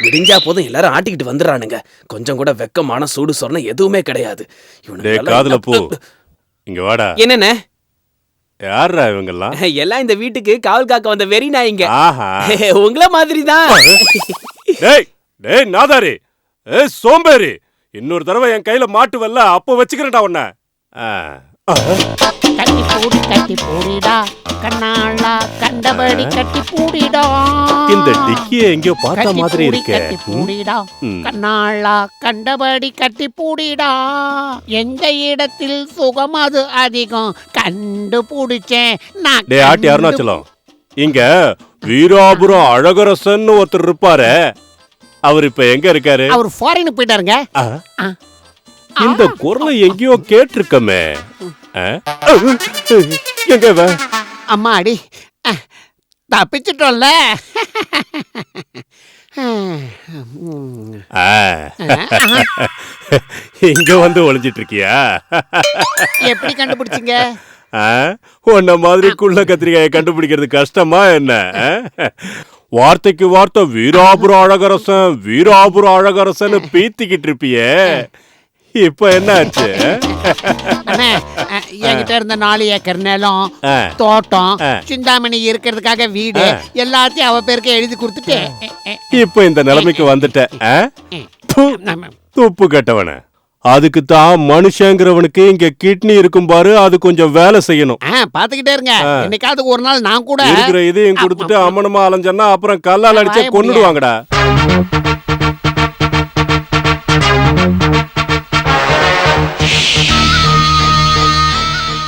விடிஞ்சா போதும் எல்லாரும் ஆட்டிக்கிட்டு வந்துடுறானுங்க. கொஞ்சம் கூட வெக்கமான சூடு சொரணை எதுவுமே கிடையாது. காதுல போ, இங்க வாடா. என்னென்ன யாரா இவங்கெல்லாம்? எல்லாம் இந்த வீட்டுக்கு காவல் காக்க வந்த வெறி நாய்ங்க. ஆஹா, உங்கள மாதிரி தான். டேய் டேய் நாதாரி, சோம்பேறி, இன்னொரு தடவை என் கையில மாட்டுவல்ல, அப்ப வச்சுக்கிறேன்டா உன்ன. கட்டி பூடிடா கண்ணாளா, கண்டபடி கட்டி பூடிடா. இந்த டிக்கியை எங்கேயோ பார்த்த மாதிரி இருக்கே. கட்டி பூடிடா கண்ணாளா, கண்டபடி கட்டி பூடிடா. எந்த இடத்தில் சுகம் அது அதிகம் கண்டுபிடிச்சேன் நான். டே ஆட்டி அருணாச்சலம், இங்க வீராபுரம் அழகரசன் ஒருத்தர் இருப்பாரு, அவர் இப்ப எங்க இருக்காரு? அவர் ஃபாரின் போயிட்டாருங்க. இந்த குரலை எங்கேயோ கேட்டிருக்கமே. எங்க அம்மா அடி தப்பிச்சிட்டோம்ல. இங்க வந்து ஒளிஞ்சிட்டு இருக்கியா? எப்படி கண்டுபிடிச்சீங்க? உன்ன மாதிரி குள்ள கத்திரிக்காயை கண்டுபிடிக்கிறது கஷ்டமா என்ன? வார்த்தைக்கு வார்த்தை வீராபுரம் அழகரசன் வீராபுரம் அழகரசன் பீத்திக்கிட்டு இருப்பியே, இப்ப என்ன ஆச்சு? என்கிட்ட இருந்த 4 ஏக்கர் நிலம், தோட்டம், சிந்தாமணி இருக்கிறதுக்காக வீடு எல்லாத்தையும் அவ பேருக்கு எழுதி கொடுத்துட்டு இப்ப இந்த நிலைமைக்கு வந்துட்ட. துப்பு கட்டவன. அதுக்கு தான் மனுஷங்கிறவனுக்கு இங்க கிட்னி இருக்கும் பாரு, அது கொஞ்சம் வேலை செய்யணும். பாத்துக்கிட்டே இருங்க, என்னைக்காவது ஒரு நாள் நான் கூட இருக்கிற இதையும் கொடுத்துட்டு அம்மனமா அலைஞ்சன்னா அப்புறம் கல்லால் அடிச்சா கொன்னுடுவாங்கடா.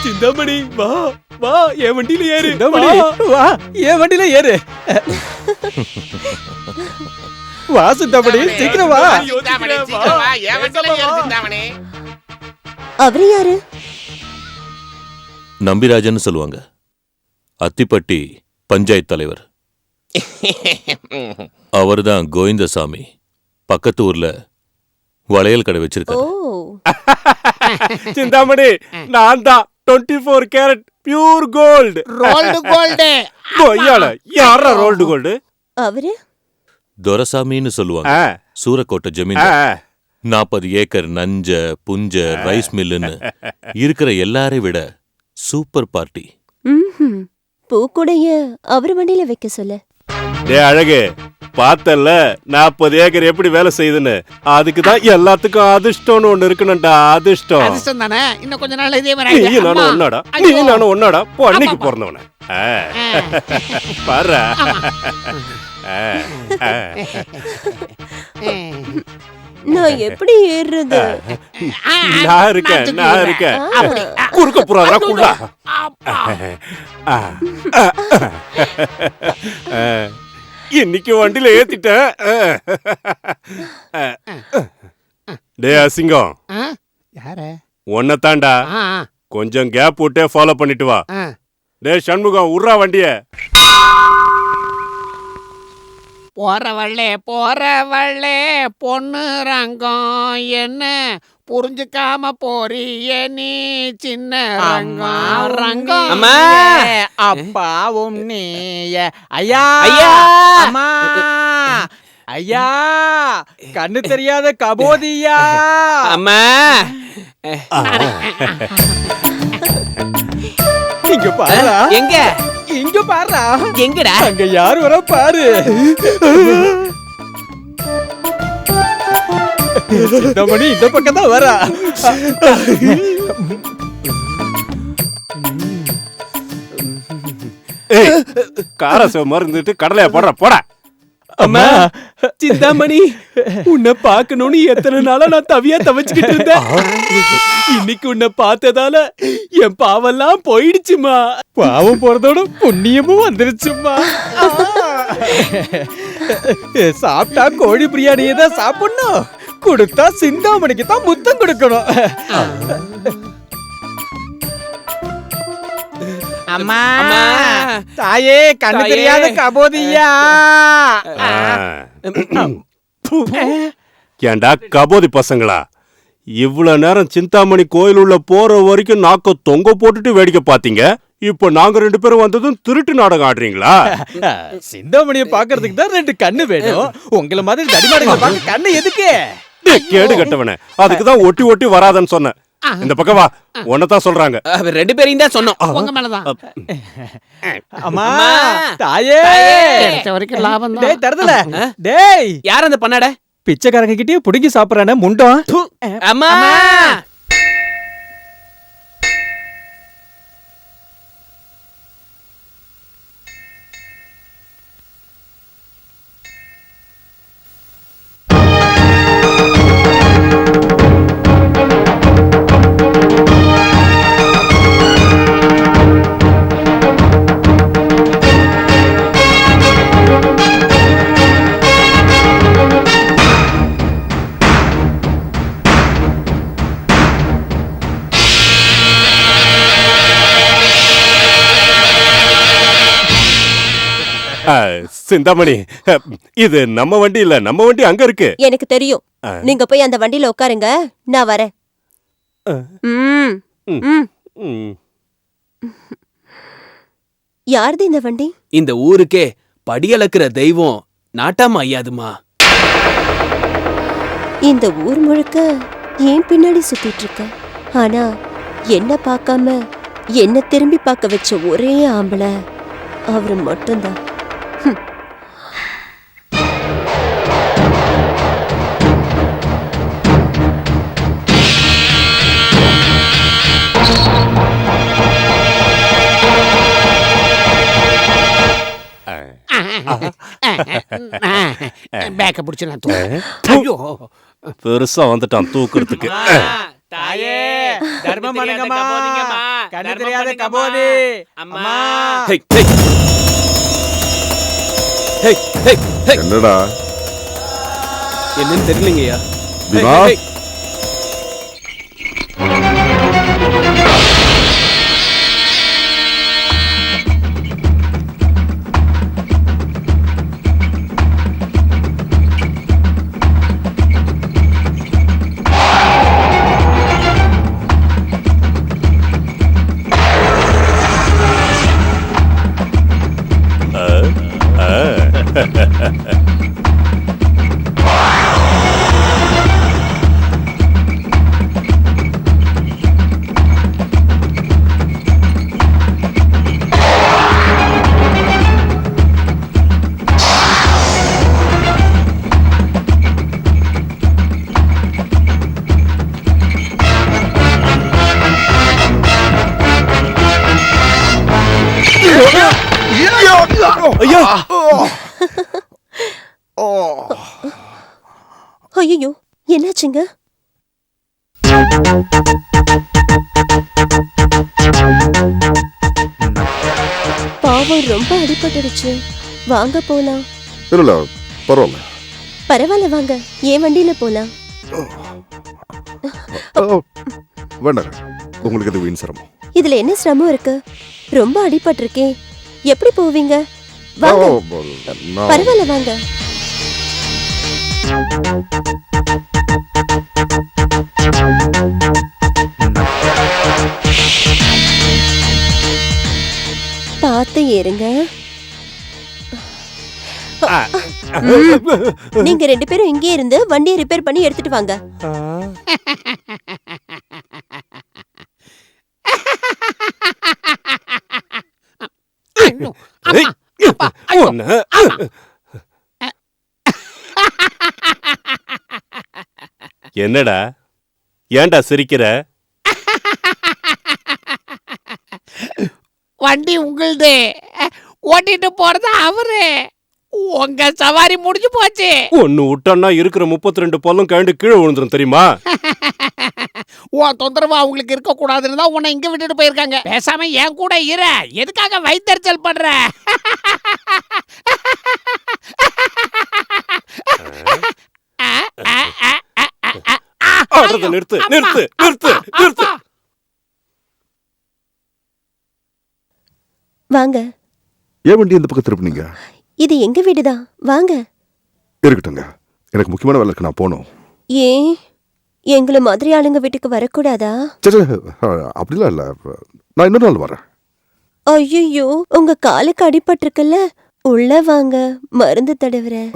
சிந்தாமணி வா வா, என் வண்டியில ஏறு. வா என் வண்டியில ஏறு. வா சிந்தாமணி, சீக்கிரம் வா. அவரு யாரு? நம்பிராஜன் சொல்லுவாங்க, அத்திப்பட்டி பஞ்சாயத்து தலைவர். அவர்தான் கோவிந்தசாமி. பக்கத்து ஊர்ல வளையல் கடை வச்சிருக்காரு. சிந்தாமணி, நான் தான் 24 carat pure gold. Rolled gold. யாரா ரோல்டு கோல்டு? அவரு துரசாமின்னு சொல்லுவாங்க. சூரக்கோட்டை ஜமீன், 40 ஏக்கர் நஞ்ச புஞ்ச ரைஸ் மில்லுன்னு இருக்கிற எல்லாரையும் விட சூப்பர் பார்ட்டி. பூக்குடைய அவர் வண்டியில வைக்க சொல்ல. டே அழகு, பார்த்தல்ல 40 ஏக்கர் எப்படி வேலை செய்யுதுன்னு. அதுக்குதான் எல்லாத்துக்கும் அதிர்ஷ்டம்னு ஒண்ணு இருக்கணும்டா. அதிர்ஷ்டம் அதிர்ஷ்டம் தானே. இன்னும் கொஞ்ச நாள் இதே மாதிரி நீ நானும் ஒன்னாடா, நீ நானும் ஒன்னாடா. பொண்ணுக்கு பிறந்தவன பாரு. நான் எப்படி ஏறுறது? நான் இருக்கேன். குறுக்க புறாதா குள்ளா. இன்னைக்கு வண்டியில ஏத்திட்டேன். டே அசிங்கம், யாரு? ஒன்ன தாண்டா. கொஞ்சம் கேப் விட்டே ஃபாலோ பண்ணிட்டு வா. டே சண்முகம், உர்றா வண்டிய. போறவள்ளே பொண்ணு ரங்கம், என்ன புரிஞ்சுக்காம போறிய நீ சின்ன ரங்கம். ரங்கம் அம்மா, அப்பாவும் நீய. ஐயா ஐயா, அம்மா, ஐயா, கண்ணு தெரியாத கபோதியா. அம்மா, இங்க பாரு. எங்க இங்க பாரு. எங்கடா? அங்க யாரு வர பாரு. சிந்தாமணி இந்த பக்கம் தான் வரா. காரச மருந்துட்டு கடலையா போட. அம்மா, சிந்தாமணி, உன்னை பார்க்கணும்னு எத்தனை நாளா நான் தவிச்சுக்கிட்டு இருந்தேன். இன்னைக்கு உன்னை பார்த்ததால என் பாவெல்லாம் போயிடுச்சுமா. பாவம் போறதோட புண்ணியமும் வந்துருச்சுமா. சாப்பிட்டா கோழி பிரியாணியை தான் சாப்பிடணும், கொடுத்தா சிந்தாமணிக்கு தான் முத்தம் கொடுக்கணும். அம்மா, தாயே, கண்ணு தெரியாத கபோதியா. ஏண்டா கபோதி பசங்களா, இவ்வளவு நேரம் சிந்தாமணி கோயில் உள்ள போற வரைக்கும் நாக்க தொங்க போட்டுட்டு வேடிக்கை பாத்தீங்க. இப்போ நாங்க 2 பேரும் வந்ததும் திருட்டு நாடகம் ஆடுறீங்களா? சிந்தாமணியை பாக்குறதுக்கு தான் 2 கண்ணு வேணும். உங்கள மாதிரி தடிமாடுகளை பார்க்க கண்ணு எதுக்கு? டேய், கேடு கட்டவனே, அதுக்கு தான் ஒட்டி ஒட்டி வராதன்னு சொன்னேன். இந்த பக்கம் வா, உன்னதான் சொல்றாங்க. 2 பேரையும் தான் சொன்னோம். உங்க மேலதான் அம்மா தாயே, கிடைச்ச வரைக்கும் லாபம் டேய் தான். தரதல, டேய் யார் அந்த பண்ணாட? பிச்சைக்காரங்க கிட்டயே புடுங்கி சாப்பிடறானே முண்டம். அம்மா சிந்தாமணி, இது நம்ம வண்டி இல்ல, நம்ம வண்டி அங்க இருக்கு. எனக்கு தெரியும். நீங்க போய் அந்த வண்டியில உட்காருங்க, நான் வரேன். ம், ம். ம். யாருது இந்த வண்டி? இந்த ஊருக்கே படியளக்குற தெய்வம் நாட்டாம ஐயாதுமா. இந்த ஊர் முழுக்க ஏன் பின்னாடி சுத்திட்டு இருக்க? ஆனா என்ன பார்க்காம என்ன திரும்பி பார்க்க வச்ச ஒரே ஆம்பளை அவரு மட்டும்தான். பேக்க பிடிச்சு நான் ஐயோ, பெருசா வந்துட்டான் தூக்குறதுக்கு. தாயே தர்மம் பண்ணுங்கம்மா. கண்ணு தெரியாத கபோதி. அம்மா ஹே, ஹே. ஹே, ஹே, ஹே. என்னடா என்னன்னு தெரியலங்கய்யா. தினா? ஹே, ஹே. ஐயா, ஐயோ, என்னாச்சுங்க? பாவம், ரொம்ப அடிபட்டுடுச்சு. வாங்க போலாம். இல்ல பரவாயில்ல. பரவாயில்ல, வாங்க, என் வண்டியில போலாம். வேண்டாங்க, உங்களுக்கு இது வீண் சிரமம். இதுல என்ன சிரமம் இருக்கு? ரொம்ப அடிபட்டிருக்கே, எப்படி போவீங்க? வாங்க, நான் பரவாயில்ல, வாங்க. பார்த்து ஏறுங்க. நீங்க 2 பேரும் இங்கே இருந்து வண்டியை ரிப்பேர் பண்ணி எடுத்துட்டு வாங்க. ஐயோ, ஏய், உன்னை. என்னடா, ஏன்டா சிரிக்கிற? வண்டி உங்களுது, ஓட்டிட்டு போறது அவரு. உங்க சவாரி முடிஞ்சு போச்சு. ஒன்னு விட்டான்னா இருக்கிற 32 பல்லும் கழண்டு கீழே விழுந்துரும் தெரியுமா? உன் தொந்தரவு அவங்களுக்கு இருக்க கூடாதுன்னு தான் உன்னை இங்க விட்டுட்டு போயிருக்காங்க. பேசாம என் கூட இரு. எதுக்காக வயித்தெரிச்சல் பண்ற? ஆடுறத நிறுத்து, நிறுத்து, நிறுத்து, நிறுத்து. வாங்க, ஏன் வண்டி இந்த பக்கம் திருப்பினீங்க? இது எங்க வீடுதான், வாங்க. இருக்கட்டுங்க, எனக்கு முக்கியமான வேலை இருக்கு, நான் போகணும். ஏன் எங்களை மாதிரி ஆளுங்க வீட்டுக்கு வரக்கூடாதா? சரி, அப்படிலாம் இல்லை, நான் இன்னொரு நாள் வரேன். ஐயோ, உங்க காலுக்கு அடிபட்டிருக்குல்ல, உள்ள வாங்க, மருந்து தடவுறேன்.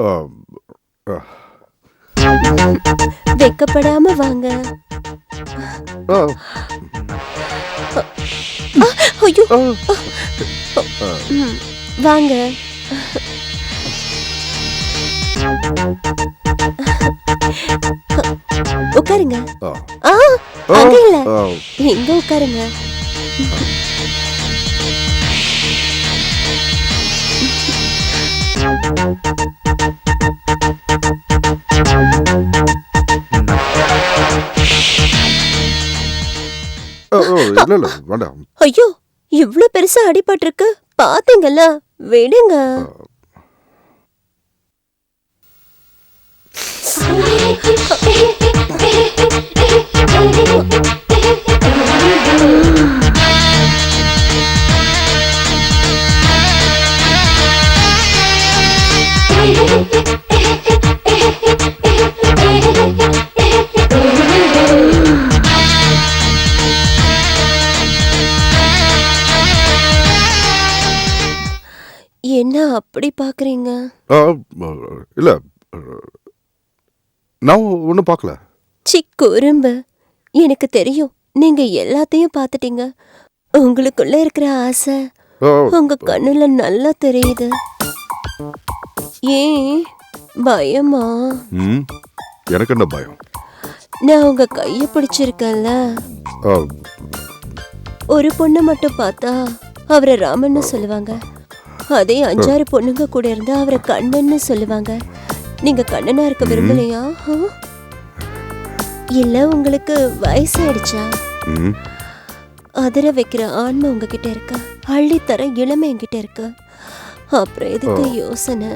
வெக்கப்படாம வாங்க. ஐயோ, வாங்க. உட்காருங்க. அங்க இல்ல, இங்க உட்காருங்க. இல்ல வேண்டாம். ஐயோ, இவ்ளோ பெருசா அடிபட்டிருக்கு, பாத்தீங்கல்ல, விடுங்க. என்ன அப்படி பாக்குறீங்க? இல்ல, நான் ஒன்னும் பார்க்கல. சி குறும்பு, எனக்கு தெரியும் நீங்க எல்லாத்தையும் பார்த்துட்டீங்க. உங்களுக்குள்ள இருக்கிற ஆசை உங்க கண்ணுல நல்லா தெரியுது. ஏன் பயமா? எனக்கு என்ன பயம்? நான் உங்க கைய பிடிச்சிருக்கேன்ல. ஒரு பொண்ணு மட்டும் பார்த்தா அவரை ராமன்னு சொல்லுவாங்க, அதே 5-6 பொண்ணுங்க கூட இருந்தா அவரை கண்ணன்னு சொல்லுவாங்க. நீங்க கண்ணனா இருக்க விரும்பலையா? இல்ல உங்களுக்கு வயசாயிடுச்சா? அதிர வைக்கிற ஆன்மை உங்ககிட்ட இருக்க, அள்ளித்தர இளமை என்கிட்ட இருக்கு. அப்புறம் எதுக்கு யோசனை?